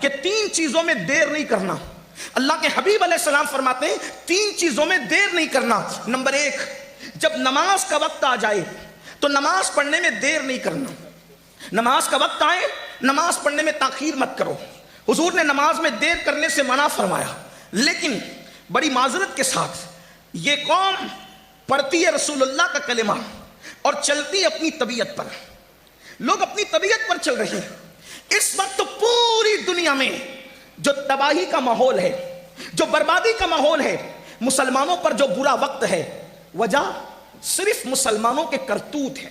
کہ 3 چیزوں میں دیر نہیں کرنا. اللہ کے حبیب علیہ السلام فرماتے ہیں 3 چیزوں میں دیر نہیں کرنا. نمبر 1، جب نماز کا وقت آ جائے تو نماز پڑھنے میں دیر نہیں کرنا. نماز کا وقت آئے نماز پڑھنے میں تاخیر مت کرو. حضور نے نماز میں دیر کرنے سے منع فرمایا، لیکن بڑی معذرت کے ساتھ یہ قوم پڑھتی ہے رسول اللہ کا کلمہ اور چلتی اپنی طبیعت پر. لوگ اپنی طبیعت پر چل رہے ہیں. اس وقت تو پوری دنیا میں جو تباہی کا ماحول ہے، جو بربادی کا ماحول ہے، مسلمانوں پر جو برا وقت ہے، وجہ صرف مسلمانوں کے کرتوت ہے.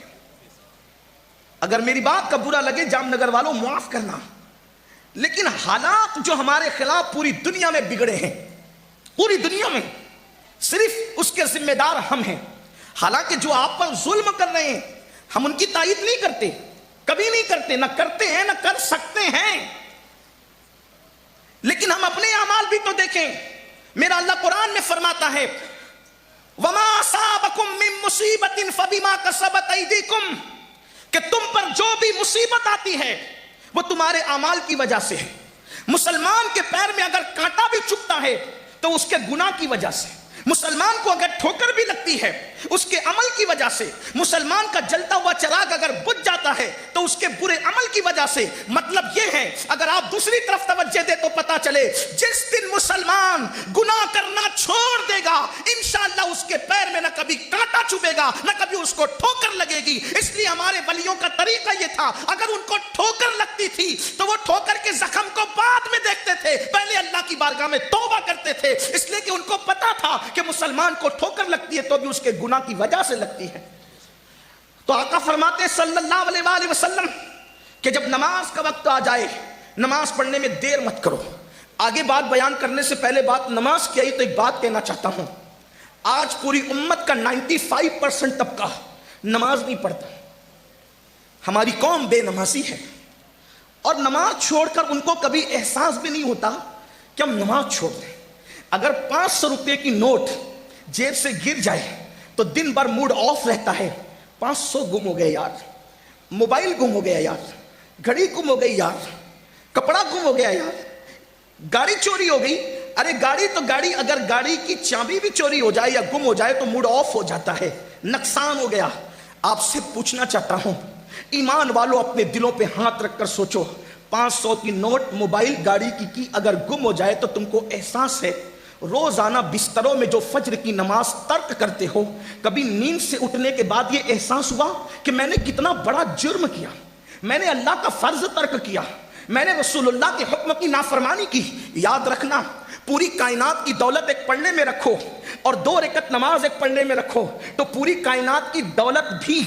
اگر میری بات کا برا لگے جام نگر والوں معاف کرنا، لیکن حالات جو ہمارے خلاف پوری دنیا میں بگڑے ہیں، پوری دنیا میں صرف اس کے ذمہ دار ہم ہیں. حالانکہ جو آپ پر ظلم کر رہے ہیں ہم ان کی تائید نہیں کرتے، کبھی نہیں کرتے، نہ کرتے ہیں نہ کر سکتے ہیں، لیکن ہم اپنے اعمال بھی تو دیکھیں. میرا اللہ قرآن میں فرماتا ہے وَمَا أَصَابَكُم مِّن مُّصِيبَةٍ فَبِمَا كَسَبَتْ أَيْدِيكُمْ، کہ تم پر جو بھی مصیبت آتی ہے وہ تمہارے اعمال کی وجہ سے ہے. مسلمان کے پیر میں اگر کانٹا بھی چبھتا ہے تو اس کے گناہ کی وجہ سے. مسلمان کو اگر ٹھوکر بھی لگتی ہے اس کے عمل کی وجہ سے. مسلمان کا جلتا ہوا چراغ اگر بجھ جاتا ہے تو اس کے برے عمل کی وجہ سے. مطلب یہ ہے اگر آپ دوسری طرف توجہ دے تو پتا چلے جس دن مسلمان گناہ کرنا چھوڑ دے گا انشاءاللہ اس کے پیر میں نہ کبھی کانٹا چبھے گا نہ کبھی اس کو ٹھوکر لگے گی. اس لیے ہمارے ولیوں کا طریقہ یہ تھا، اگر ان کو ٹھوکر لگتی تھی تو وہ ٹھوکر کے زخم کو بعد میں دیکھتے تھے، پہلے اللہ کی بارگاہ میں توبہ کرتے تھے، اس لیے کہ ان کو پتا تھا کہ مسلمان کو ٹھوکر لگتی ہے تو بھی اس کے گناہ کی وجہ سے لگتی ہے. تو آقا فرماتے ہیں صلی اللہ علیہ وآلہ وسلم کہ جب نماز کا وقت آ جائے نماز پڑھنے میں دیر مت کرو. آگے بات بیان کرنے سے پہلے بات نماز کی آئی تو ایک بات کہنا چاہتا ہوں. آج پوری امت کا 95% طبقہ نماز نہیں پڑھتا. ہماری قوم بے نمازی ہے اور نماز چھوڑ کر ان کو کبھی احساس بھی نہیں ہوتا کہ ہم نماز چھوڑ دیں. اگر 500 روپے کی نوٹ جیب سے گر جائے تو دن بھر موڈ آف رہتا ہے. 500 گم ہو گئے یار، موبائل گم ہو گیا یار، گھڑی گم ہو گئی یار، کپڑا گم ہو گیا یار، گاڑی چوری ہو گئی. ارے گاڑی تو گاڑی، اگر گاڑی کی چابی بھی چوری ہو جائے یا گم ہو جائے تو موڈ آف ہو جاتا ہے، نقصان ہو گیا. آپ سے پوچھنا چاہتا ہوں ایمان والوں اپنے دلوں پہ ہاتھ رکھ کر سوچو، 500 کی نوٹ موبائل گاڑی کی اگر گم ہو جائے تو تم کو احساس ہے روزانہ بستروں میں جو فجر کی نماز ترک کرتے ہو، کبھی نیند سے اٹھنے کے بعد یہ احساس ہوا کہ میں نے کتنا بڑا جرم کیا، میں نے اللہ کا فرض ترک کیا، میں نے رسول اللہ کے حکم کی نافرمانی کی. یاد رکھنا پوری کائنات کی دولت ایک پڑھنے میں رکھو اور 2 رکعت نماز ایک پڑھنے میں رکھو تو پوری کائنات کی دولت بھی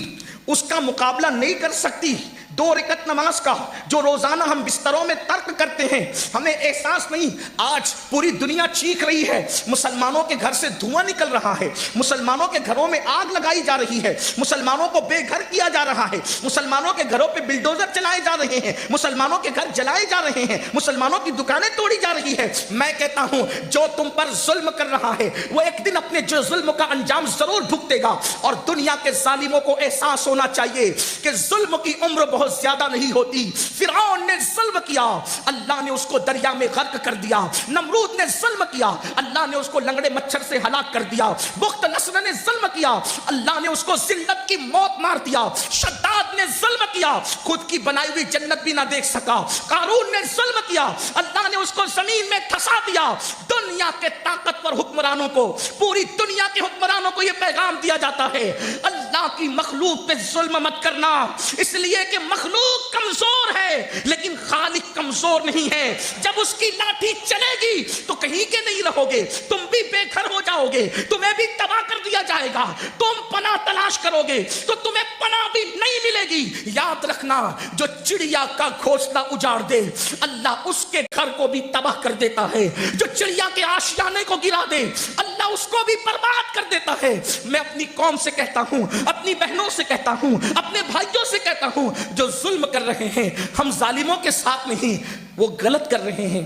اس کا مقابلہ نہیں کر سکتی 2 رکعت نماز کا جو روزانہ ہم بستروں میں ترک کرتے ہیں. ہمیں احساس نہیں. آج پوری دنیا چیخ رہی ہے، مسلمانوں کے گھر سے دھواں نکل رہا ہے، مسلمانوں کے گھروں میں آگ لگائی جا رہی ہے، مسلمانوں کو بے گھر کیا جا رہا ہے، مسلمانوں کے گھروں پہ بلڈوزر چلائے جا رہے ہیں، مسلمانوں کے گھر جلائے جا رہے ہیں، مسلمانوں کی دکانیں توڑی جا رہی ہے. میں کہتا ہوں جو تم پر ظلم کر رہا ہے وہ ایک دن اپنے جو ظلم کا انجام ضرور بھگتے گا. اور دنیا کے ظالموں کو احساس ہونا چاہیے کہ ظلم کی عمر بہت زیادہ نہیں ہوتی. فرعون نے ظلم کیا، اللہ نے اس کو دریا میں غرق کر دیا. نمرود نے ظلم کیا، اللہ نے اس کو لنگڑے مچھر سے ہلاک کر دیا. بخت نصر نے ظلم کیا، اللہ نے اس کو ذلت کی موت مار دیا. شداد نے ظلم کیا، خود کی بنائی ہوئی جنت بھی نہ دیکھ سکا. قارون نے ظلم کیا، اللہ نے اس کو زمین میں دھسا دیا. دنیا کے طاقتور حکمرانوں کو، پوری دنیا کے حکمرانوں کو یہ پیغام دیا جاتا ہے اللہ کی مخلوق پہ ظلم مت کرنا، اس لیے کہ مخلوق کمزور ہے لیکن خالق کمزور نہیں ہے. جب اس کی لاٹھی چلے گی تو کہیں کے نہیں رہو گے، تم بھی بے گھر ہو جاؤ گے، تمہیں بھی تباہ کر دیا جائے گا. تم پناہ تلاش کرو گے تو تمہیں پناہ بھی نہیں ملے گی. یاد رکھنا جو چڑیا کا گھونسلہ اجاڑ دے اللہ اس کے گھر کو بھی تباہ کر دیتا ہے. جو چڑیا کے آشیانے کو گرا دے اللہ اس کو بھی برباد کر دیتا ہے. میں اپنی قوم سے کہتا ہوں، اپنی بہنوں سے کہتا ہوں، اپنے بھائیوں سے کہتا ہوں جو ظلم کر رہے ہیں ہم ظالموں کے ساتھ نہیں، وہ غلط کر رہے ہیں.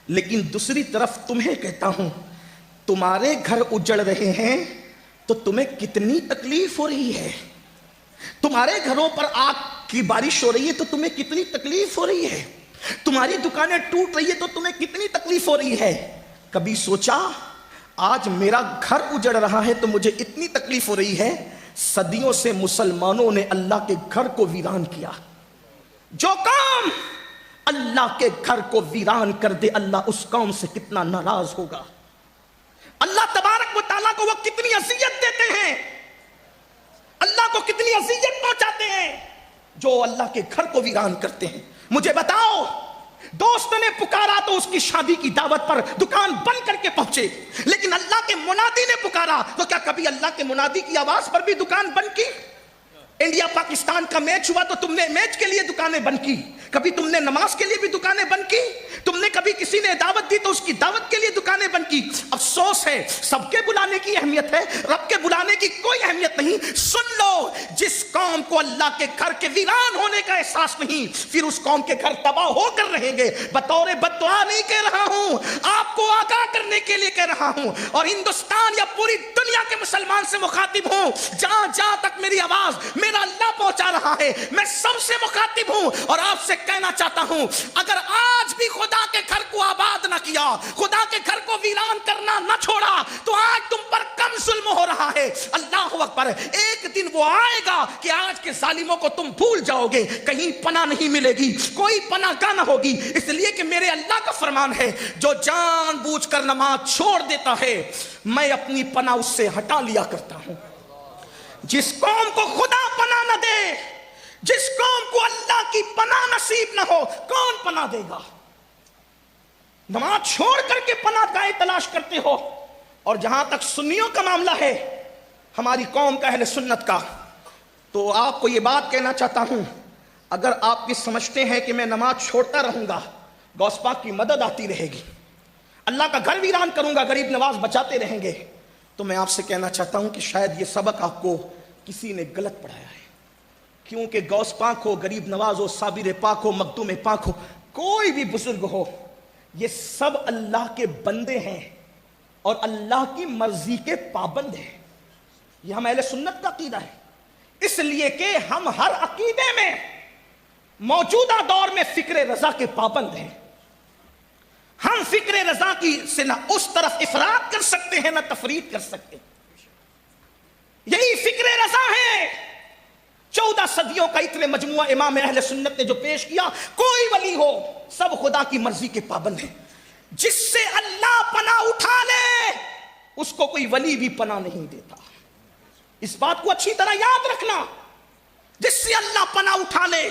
لیکن دوسری طرف تمہیں کہتا ہوں تمہارے گھر اجڑ رہے ہیں تو تمہیں کتنی تکلیف ہو رہی ہے. تمہارے گھروں پر آگ کی بارش ہو رہی ہے تو تمہیں کتنی تکلیف ہو رہی ہے. تمہاری دکانیں ٹوٹ رہی ہے تو تمہیں کتنی تکلیف ہو رہی ہے؟ کبھی سوچا آج میرا گھر اجڑ رہا ہے تو مجھے اتنی تکلیف ہو رہی ہے؟ صدیوں سے مسلمانوں نے اللہ کے گھر کو ویران کیا. جو قوم اللہ کے گھر کو ویران کر دے اللہ اس قوم سے کتنا ناراض ہوگا. اللہ تبارک و تعالیٰ کو وہ کتنی اذیت دیتے ہیں، اللہ کو کتنی اذیت پہنچاتے ہیں جو اللہ کے گھر کو ویران کرتے ہیں. مجھے بتاؤ، دوست نے پکارا تو اس کی شادی کی دعوت پر دکان بند کر کے پہنچے، لیکن اللہ کے منادی نے پکارا تو کیا کبھی اللہ کے منادی کی آواز پر بھی دکان بند کی؟ انڈیا پاکستان کا میچ ہوا تو تم نے میچ کے لیے دکانیں بند کی. کبھی تم نے نماز کے لیے بھی دکانیں بند کی؟ تم نے کبھی کسی نے دعوت دی تو اس کی دعوت کے لیے دکانیں بند کی؟ افسوس ہے، سب کے بلانے کی اہمیت ہے، رب کے بلانے کی کوئی اہمیت نہیں. سن لو، جس قوم کو اللہ کے گھر کے ویران ہونے کا احساس نہیں، پھر اس قوم کے گھر تباہ ہو کر رہیں گے. بطور بد دعا نہیں کہہ رہا ہوں، آپ کو آگاہ کرنے کے لیے کہہ رہا ہوں، اور ہندوستان یا پوری دنیا کے مسلمان سے مخاطب ہوں. جہاں جہاں تک میری آواز میرا اللہ پہنچا رہا ہے، میں سب سے مخاطب ہوں اور آپ سے کہنا چاہتا ہوں، اگر آج بھی خدا کے گھر کو آباد نہ کیا، خدا کے گھر کو ویران کرنا نہ چھوڑا، تو آج تم پر کم ظلم ہو رہا ہے. اللہ اکبر. ایک دن وہ آئے گا کہ آج کے ظالموں کو تم بھول جاؤ گے، کہیں پناہ نہیں ملے گی، کوئی پناہ گاہ نہ ہوگی. اس لیے کہ میرے اللہ کا فرمان ہے، جو جان بوجھ کر نماز چھوڑ دیتا ہے میں اپنی پناہ اس سے ہٹا لیا کرتا ہوں. جس قوم کو خدا پناہ نہ دے، جس قوم کو اللہ کی پناہ نصیب نہ ہو، کون پناہ دے گا؟ نماز چھوڑ کر کے پناہ گاہیں تلاش کرتے ہو. اور جہاں تک سنیوں کا معاملہ ہے، ہماری قوم کا، اہل سنت کا، تو آپ کو یہ بات کہنا چاہتا ہوں، اگر آپ یہ سمجھتے ہیں کہ میں نماز چھوڑتا رہوں گا غوث پاک کی مدد آتی رہے گی، اللہ کا گھر ویران کروں گا غریب نواز بچاتے رہیں گے، تو میں آپ سے کہنا چاہتا ہوں کہ شاید یہ سبق آپ کو کسی نے غلط پڑھایا ہے. کیونکہ غوث پاک ہو، غریب نواز ہو، صابر پاک ہو، مخدوم پاک ہو، کوئی بھی بزرگ ہو، یہ سب اللہ کے بندے ہیں اور اللہ کی مرضی کے پابند ہیں. یہ ہم اہل سنت کا عقیدہ ہے. اس لیے کہ ہم ہر عقیدے میں موجودہ دور میں فکر رضا کے پابند ہیں. ہم فکر رضا کی سے نہ اس طرف افراط کر سکتے ہیں نہ تفریط کر سکتے. یہی فکر رضا ہے. 14 صدیوں کا اتنے مجموعہ امام اہل سنت نے جو پیش کیا، کوئی ولی ہو سب خدا کی مرضی کے پابند ہیں. جس سے اللہ پناہ اٹھا لے اس کو کوئی ولی بھی پناہ نہیں دیتا. اس بات کو اچھی طرح یاد رکھنا. جس سے اللہ پناہ اٹھا لے،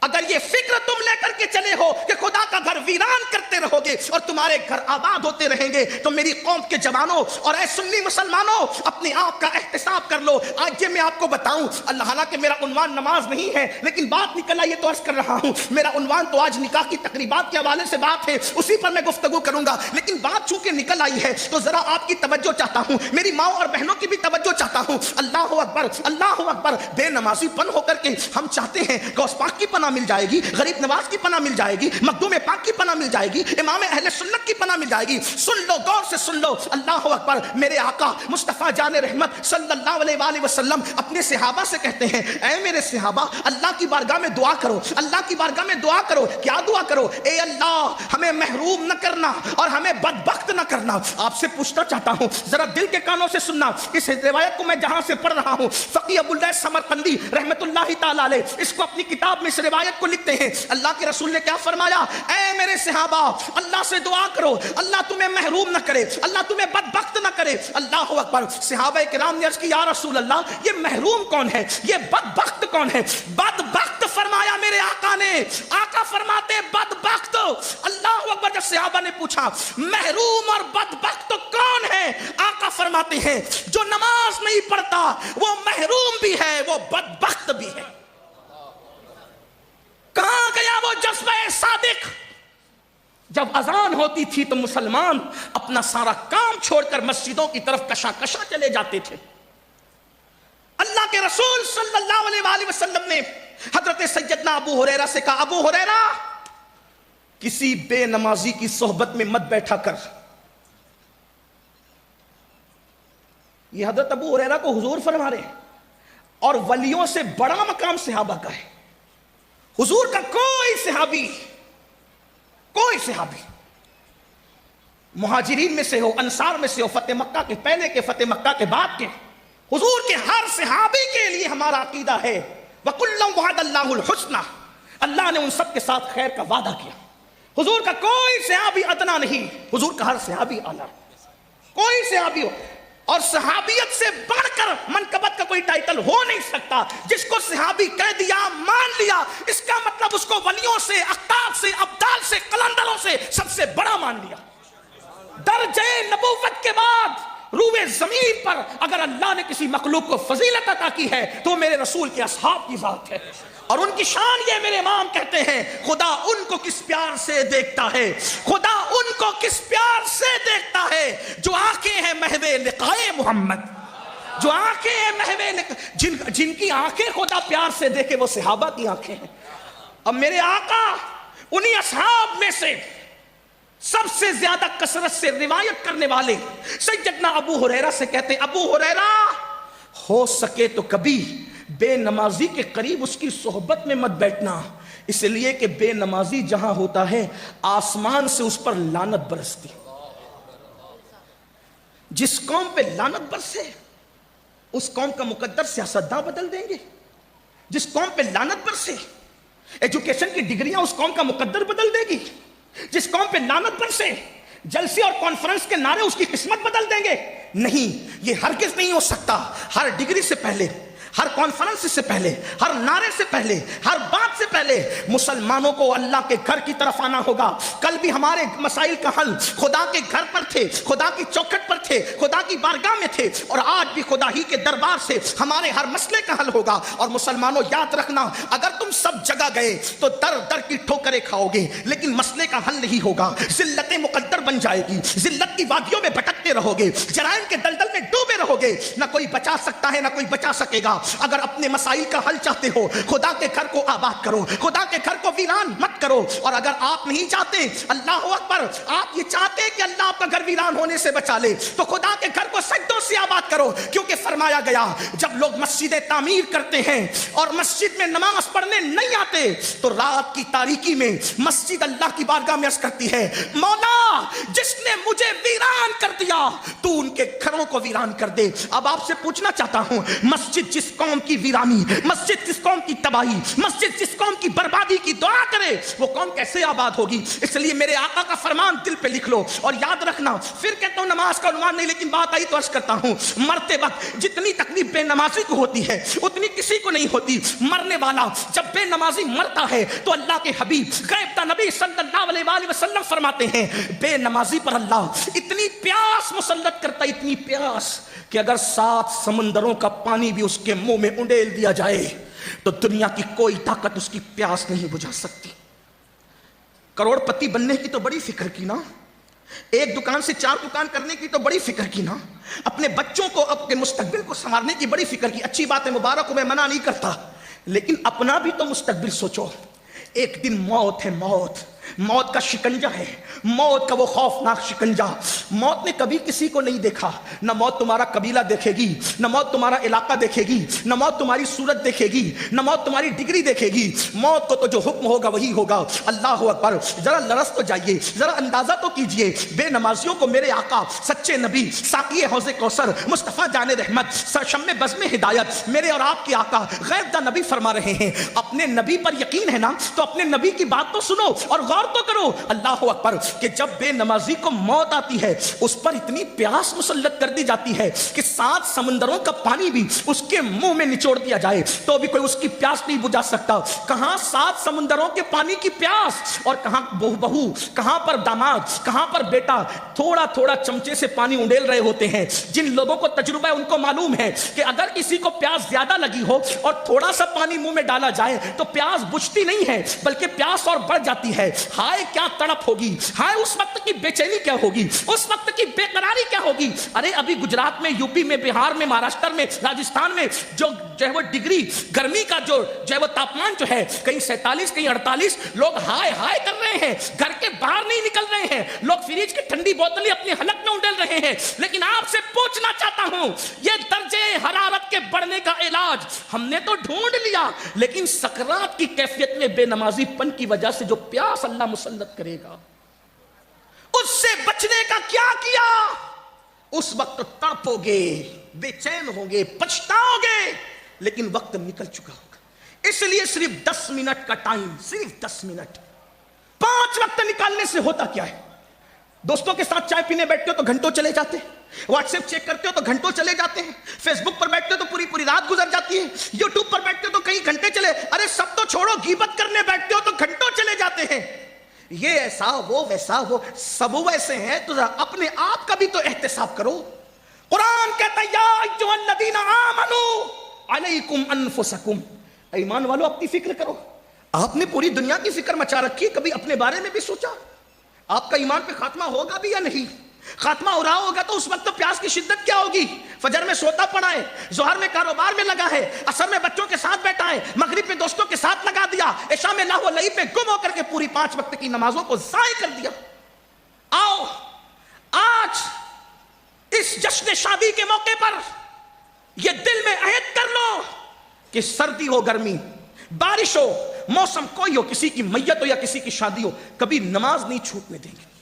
اگر یہ فکر تم لے کر کے چلے ہو کہ خدا کا گھر ویران کرتے رہو گے اور تمہارے گھر آباد ہوتے رہیں گے، تو میری قوم کے جوانوں اور اے سنی مسلمانوں، اپنے آپ کا احتساب کر لو. آج یہ میں آپ کو بتاؤں، اللہ حالانکہ میرا عنوان نماز نہیں ہے، لیکن بات نکلا یہ تو عرض کر رہا ہوں، میرا عنوان تو آج نکاح کی تقریبات کے حوالے سے بات ہے، اسی پر میں گفتگو کروں گا. لیکن بات چونکہ نکل آئی ہے تو ذرا آپ کی توجہ چاہتا ہوں، میری ماں اور بہنوں کی بھی توجہ چاہتا ہوں. اللہ اکبر، اللہ اکبر. بے نمازی پن ہو کر کے ہم چاہتے ہیں غوث پاک کی پناہ مل جائے گی، غریب نواز کی پناہ مل جائے گی، مخدوم پاک کی پناہ مل جائے گی، امام اہل سنت کی پناہ مل جائے گی. سن لو، غور سے سن لو. اللہ اکبر. میرے آقا مصطفیٰ جان رحمت صلی اللہ علیہ وآلہ وسلم اپنے صحابہ سے کہتے ہیں، اے میرے صحابہ، اللہ کی بارگاہ میں دعا کرو، اللہ کی بارگاہ میں دعا کرو. کیا دعا کرو؟ اے اللہ ہمیں محروم نہ کرنا اور ہمیں بدبخت نہ کرنا. آپ سے پوچھنا چاہتا ہوں، ذرا دل کے کانوں سے سننا. اس روایت کو میں جہاں سے پڑھ رہا ہوں، فقیہ ابو اللہ سمرقندی رحمت اللہ تعالی علیہ اس کو اپنی کتاب میں اس روایت کو لکھتے ہیں. اللہ کے رسول نے کیا فرمایا؟ اے میرے صحابہ، اللہ سے دعا کرو، اللہ تمہیں محروم نہ کرے، اللہ تمہیں بدبخت نہ کرے. اللہ اکبر. صحابہ کرام نے عرض کی، یا رسول اللہ، یہ محروم کون ہے، یہ بدبخت کون ہے؟ بدبخت فرمایا میرے آقا نے. آقا فرماتے بدبخت. اللہ اکبر. جب صحابہ نے پوچھا محروم اور بدبخت کون ہے، آقا فرماتے ہیں جو نماز نہیں پڑھتا وہ محروم بھی ہے، وہ بدبخت بھی ہے. کہاں گیا وہ جذبہ صادق؟ جب اذان ہوتی تھی تو مسلمان اپنا سارا کام چھوڑ کر مسجدوں کی طرف کشا کشا چلے جاتے تھے. اللہ کے رسول صلی اللہ علیہ وآلہ وسلم نے حضرت سیدنا ابو ہریرہ سے کہا، ابو ہریرہ، کسی بے نمازی کی صحبت میں مت بیٹھا کر. یہ حضرت ابو ہریرہ کو حضور فرما رہے ہیں، اور ولیوں سے بڑا مقام صحابہ کا ہے. حضور کا کوئی صحابی کوئی صحابی مہاجرین میں سے ہو، انصار میں سے ہو، فتح مکہ کے پہلے کے، فتح مکہ کے بعد کے، حضور کے ہر صحابی کے لیے ہمارا عقیدہ ہے وَكُلًّا وَعَدَ اللَّهُ الْحُسْنَى، اللہ نے ان سب کے ساتھ خیر کا وعدہ کیا. حضور کا کوئی صحابی ادنا نہیں، حضور کا ہر صحابی اعلیٰ. کوئی صحابی ہو، اور صحابیت سے بڑھ کر منقبت کا کوئی ٹائٹل ہو نہیں سکتا. جس کو صحابی کہہ دیا، مان لیا، اس کا مطلب اس کو ولیوں سے، اقطاب سے، ابدال سے، قلندروں سے سب سے بڑا مان لیا. درجہ نبوت کے بعد روئے زمین پر اگر اللہ نے کسی مخلوق کو فضیلت عطا کی ہے تو میرے رسول کے اصحاب کی ذات ہے. اور ان کی شان یہ، میرے امام کہتے ہیں خدا ان کو کس پیار سے دیکھتا ہے، خدا ان کو کس پیار سے دیکھتا ہے جو آنکھیں ہیں محو لقائے محمد، جو آنکھیں ہیں محو جن کی آنکھیں خدا پیار سے دیکھے وہ صحابہ کی آنکھیں ہیں. اب میرے آقا انہی اصحاب میں سے سب سے زیادہ کثرت سے روایت کرنے والے سیدنا ابو ہریرہ سے کہتے ہیں ابو ہریرہ ہو سکے تو کبھی بے نمازی کے قریب اس کی صحبت میں مت بیٹھنا، اس لیے کہ بے نمازی جہاں ہوتا ہے آسمان سے اس پر لعنت برستی. جس قوم پہ لعنت برسے اس قوم کا مقدر سیاستداں بدل دیں گے. جس قوم پہ لعنت برسے ایجوکیشن کی ڈگریاں اس قوم کا مقدر بدل دے گی. جس قوم پہ لعنت برسے جلسے اور کانفرنس کے نعرے اس کی قسمت بدل دیں گے. نہیں، یہ ہرگز نہیں ہو سکتا. ہر ڈگری سے پہلے، ہر کانفرنس سے پہلے، ہر نعرے سے پہلے، ہر بات سے پہلے مسلمانوں کو اللہ کے گھر کی طرف آنا ہوگا. کل بھی ہمارے مسائل کا حل خدا کے گھر پر تھے، خدا کی چوکھٹ پر تھے، خدا کی بارگاہ میں تھے، اور آج بھی خدا ہی کے دربار سے ہمارے ہر مسئلے کا حل ہوگا. اور مسلمانوں یاد رکھنا، اگر تم سب جگہ گئے تو در در کی ٹھوکریں کھاؤ گے لیکن مسئلے کا حل نہیں ہوگا. ذلت مقدر بن جائے گی، ذلت کی وادیوں میں بھٹکتے رہو گے، جرائم کے دلدل میں ڈوبے رہو گے. نہ کوئی بچا سکتا ہے، نہ کوئی بچا سکے گا. اگر اپنے مسائل کا حل چاہتے ہو خدا کے گھر کو آباد کرو، خدا کے گھر کو ویران مت کرو. اور اگر آپ نہیں چاہتے، اللہ اکبر، آپ یہ چاہتے کہ اللہ آپ کا گھر ویران ہونے سے بچا لے تو خدا کے گھر کو سجدوں سے آباد کرو. کیونکہ فرمایا گیا جب لوگ مسجدیں تعمیر کرتے ہیں اور مسجد میں نماز پڑھنے نہیں آتے تو رات کی تاریکی میں مسجد اللہ کی بارگاہ میں عرض کرتی ہے مولا جس نے مجھے ویران کر دیا تو ان کے گھروں کو ویران کر دے. اب آپ سے پوچھنا چاہتا ہوں، مسجد جس قوم کی ویرانی، مسجد جس قوم کی تباہی، مسجد جس قوم کی بربادی کی دعا کرے وہ قوم کیسے آباد ہوگی؟ اس لیے میرے آقا کا فرمان دل پہ لکھ لو اور یاد رکھنا. پھر کہتا ہوں نماز کا عنوان نہیں، لیکن بات آئی تو عرض کرتا ہوں، مرتے وقت جتنی تکلیف بے نمازی کو ہوتی ہے اتنی کسی کو نہیں ہوتی. مرنے والا جب بے نمازی مرتا ہے تو اللہ کے حبیب غیب نبی صلی اللہ علیہ وآلہ وسلم فرماتے ہیں بے نمازی پر اللہ اتنی پیاس مسلط کرتا، اتنی پیاس کہ اگر 7 سمندروں کا پانی بھی اس کے منہ میں انڈیل دیا جائے تو دنیا کی کوئی طاقت اس کی پیاس نہیں بجھا سکتی. کروڑ پتی بننے کی تو بڑی فکر کی نا، ایک دکان سے 4 دکان کرنے کی تو بڑی فکر کی نا، اپنے بچوں کو، اپنے مستقبل کو سنوارنے کی بڑی فکر کی. اچھی بات ہے، مبارک ہو، میں منع نہیں کرتا، لیکن اپنا بھی تو مستقبل سوچو. ایک دن موت ہے، موت کا شکنجہ ہے، موت کا وہ خوفناک شکنجہ. موت نے کبھی کسی کو نہیں دیکھا، نہ موت تمہارا قبیلہ دیکھے گی، نہ موت تمہارا علاقہ دیکھے گی، نہ موت تمہاری صورت دیکھے گی، نہ موت تمہاری ڈگری دیکھے گی. موت کو تو جو حکم ہوگا وہی ہوگا. اللہ اکبر. ذرا لرز تو جائیے، ذرا اندازہ تو کیجئے، بے نمازیوں کو میرے آقا سچے نبی، ساقی حوض کوثر، مصطفیٰ جان رحمت، شمع بزم ہدایت، میرے اور آپ کے آقا غیب دا نبی فرما رہے ہیں اپنے نبی پر یقین ہے نا تو اپنے نبی کی بات تو سنو اور غور تو کرو. اللہ اکبر. کہ جب بے نمازی کو موت آتی ہے اس پر اتنی پیاس مسلط کر دی جاتی ہے کہ 7 سمندروں کا پانی بھی اس کے منہ میں نچوڑ دیا جائے تو بھی کوئی اس کی پیاس نہیں بجھا سکتا. کہاں 7 سمندروں کے پانی کی پیاس اور کہاں بہو، کہاں پر داماد، کہاں پر بیٹا تھوڑا تھوڑا چمچے سے پانی انڈیل رہے ہوتے ہیں. جن لوگوں کو تجربہ ہے ان کو معلوم ہے کہ اگر کسی کو پیاس زیادہ لگی ہو اور تھوڑا سا پانی منہ میں ڈالا جائے تو پیاس بجھتی نہیں ہے بلکہ پیاس اور بڑھ جاتی ہے. ہائے کیا تڑپ ہوگی، ہائے اس وقت کی بے چینی کیا ہوگی، اس وقت کی بے قراری کیا ہوگی. ارے ابھی گجرات میں، یو پی میں، بہار میں، مہاراشٹر میں، راجستھان میں جو ہے وہ ڈگری گرمی کا جو ہے وہ تاپمان جو ہے کہیں 47 کہیں 48، لوگ ہائے ہائے کر رہے ہیں، گھر کے باہر نہیں نکل رہے ہیں، لوگ فریج کی ٹھنڈی بوتلیں اپنے حلق میں انڈیل رہے ہیں. لیکن آپ سے پوچھنا چاہتا ہوں یہ درجے حرارت کے کے بڑھنے کا علاج ہم نے تو ڈھونڈ لیا، لیکن سکرات کی کیفیت میں بے نمازی پن کی وجہ سے جو پیاس اللہ مسلط کرے گا، اس سے بچنے کا کیا کیا؟ اس وقت تڑپو گے، بے چین ہوگے، پچھتاؤ گے، لیکن وقت نکل چکا ہوگا۔ اس لیے صرف 10 منٹ کا ٹائم، صرف 10 منٹ، 5 وقت نکالنے سے ہوتا کیا ہے؟ دوستوں کے ساتھ چائے پینے بیٹھتے ہو تو گھنٹوں چلے جاتے ہیں، واٹس ایپ چیک کرتے ہو تو گھنٹوں چلے جاتے ہیں، فیس بک پر بیٹھتے ہو تو پوری پوری رات گزر جاتی ہے، یوٹیوب پر بیٹھتے ہو تو کئی گھنٹے چلے، ارے سب تو چھوڑو، غیبت کرنے بیٹھتے ہو تو گھنٹوں چلے جاتے ہیں۔ یہ ایسا، وہ ویسا، وہ سب ویسے ہیں، تو اپنے آپ کا بھی تو احتساب کرو۔ قرآن کہتا ہے یا ایھا الذین آمنوا علیکم انفسکم، ایمان والو اپنی فکر کرو۔ آپ نے پوری دنیا کی فکر مچا رکھی، کبھی اپنے بارے میں بھی سوچا آپ کا ایمان پہ خاتمہ ہوگا بھی یا نہیں؟ خاتمہ ہو رہا ہوگا تو اس وقت تو پیاس کی شدت کیا ہوگی؟ فجر میں سوتا پڑا ہے، ظہر میں کاروبار میں لگا ہے، عصر میں بچوں کے ساتھ بیٹھا ہے، مغرب میں دوستوں کے ساتھ لگا دیا، عشاء میں لہو و لعب میں گم ہو کر کے پوری 5 وقت کی نمازوں کو ضائع کر دیا۔ آؤ آج اس جشن شادی کے موقع پر یہ دل میں عہد کر لو کہ سردی ہو، گرمی، بارش ہو، موسم کوئی ہو، کسی کی میت ہو یا کسی کی شادی ہو، کبھی نماز نہیں چھوٹنے دیں گے،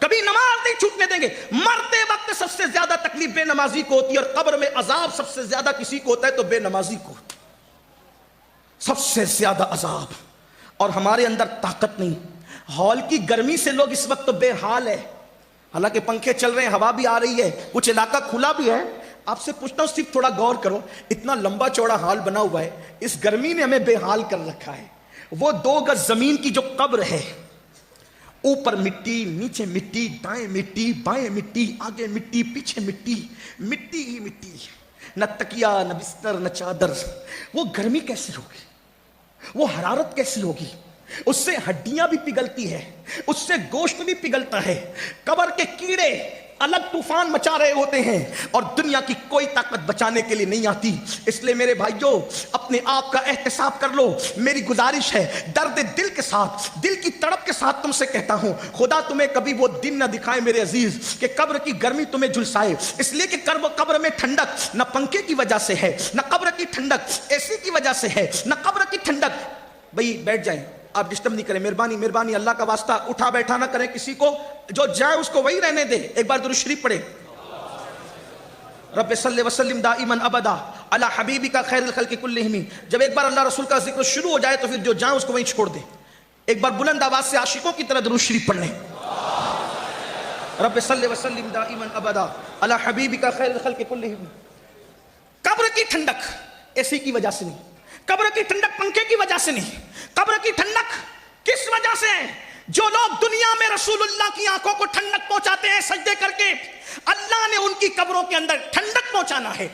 کبھی نماز نہیں چھوٹنے دیں گے۔ مرتے وقت سب سے زیادہ تکلیف بے نمازی کو ہوتی ہے، اور قبر میں عذاب سب سے زیادہ کسی کو ہوتا ہے تو بے نمازی کو، سب سے زیادہ عذاب۔ اور ہمارے اندر طاقت نہیں، ہال کی گرمی سے لوگ اس وقت تو بے حال ہے، حالانکہ پنکھے چل رہے ہیں، ہوا بھی آ رہی ہے، کچھ علاقہ کھلا بھی ہے۔ آپ سے پوچھتا ہوں، صرف تھوڑا غور کرو، اتنا لمبا چوڑا حال بنا ہوا ہے، اس گرمی نے ہمیں بے حال کر رکھا ہے۔ وہ 2 گز زمین کی جو قبر ہے، اوپر مٹی، نیچے مٹی، دائیں مٹی، بائیں مٹی، آگے مٹی، پیچھے مٹی، مٹی ہی مٹی، نہ تکیا، نہ بستر، نہ چادر۔ وہ گرمی کیسے ہوگی؟ وہ حرارت کیسی ہوگی؟ اس سے ہڈیاں بھی پگھلتی ہے، اس سے گوشت بھی پگھلتا ہے، قبر کے کیڑے الگ طوفان مچا رہے ہوتے ہیں، اور دنیا کی کوئی طاقت بچانے کے لیے نہیں آتی۔ اس لیے میرے بھائیوں، اپنے آپ کا احتساب کر لو۔ میری گزارش ہے، درد دل کے ساتھ، دل کی تڑپ کے ساتھ تم سے کہتا ہوں، خدا تمہیں کبھی وہ دن نہ دکھائے میرے عزیز کہ قبر کی گرمی تمہیں جھلسائے، اس لیے کہ قبر میں ٹھنڈک نہ پنکھے کی وجہ سے ہے، نہ قبر کی ٹھنڈک اے سی کی وجہ سے ہے، نہ قبر کی ٹھنڈک۔ بھئی بیٹھ جائیں، آپ ڈسٹرب نہیں کریں، مہربانی مہربانی، اللہ کا واسطہ اٹھا بیٹھا نہ کریں کسی کو، جو جائے اس کو وہی رہنے دے۔ ایک بار درود شریف پڑھیں، رب صلی وسلم دائما ابدا علی حبیبک خیر الخلق کلہم۔ جب ایک بار اللہ رسول کا ذکر شروع ہو جائے تو پھر جو جائیں اس کو وہیں چھوڑ دیں۔ ایک بار بلند آواز سے عاشقوں کی طرح درود شریف پڑھ لیں، رب صلی وسلم دائما ابدا علی حبیبک خیر الخلق کلہم۔ قبر کی ٹھنڈک اے سی کی وجہ سے نہیں، قبر کی ٹھنڈک پنکھے کی وجہ سے نہیں، قبر کی ٹھنڈک کس وجہ سے ہے؟ جو لوگ دنیا میں رسول اللہ کی آنکھوں کو ٹھنڈک پہنچاتے ہیں سجدے کر کے، اللہ نے ان کی قبروں کے اندر ٹھنڈک پہنچانا ہے۔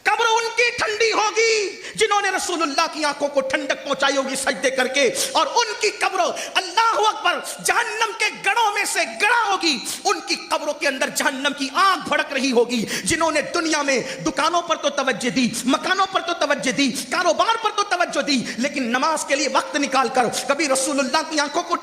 قبر ان کی ٹھنڈی ہوگی جنہوں نے رسول اللہ کی آنکھوں کو ٹھنڈک پہنچائی ہوگی سجدے کر کے، اور ان کی قبر اللہ اکبر جہنم کے گڑھوں میں سے گڑھا ہوگی، ان کی قبروں کے اندر جہنم کی آگ بھڑک رہی ہوگی۔ جنہوں نے دنیا میں دکانوں پر تو توجہ دی، مکانوں پر تو توجہ دی، کاروبار پر تو توجہ دی، لیکن نماز کے لیے وقت نکال کر کبھی رسول اللہ کی آنکھوں کو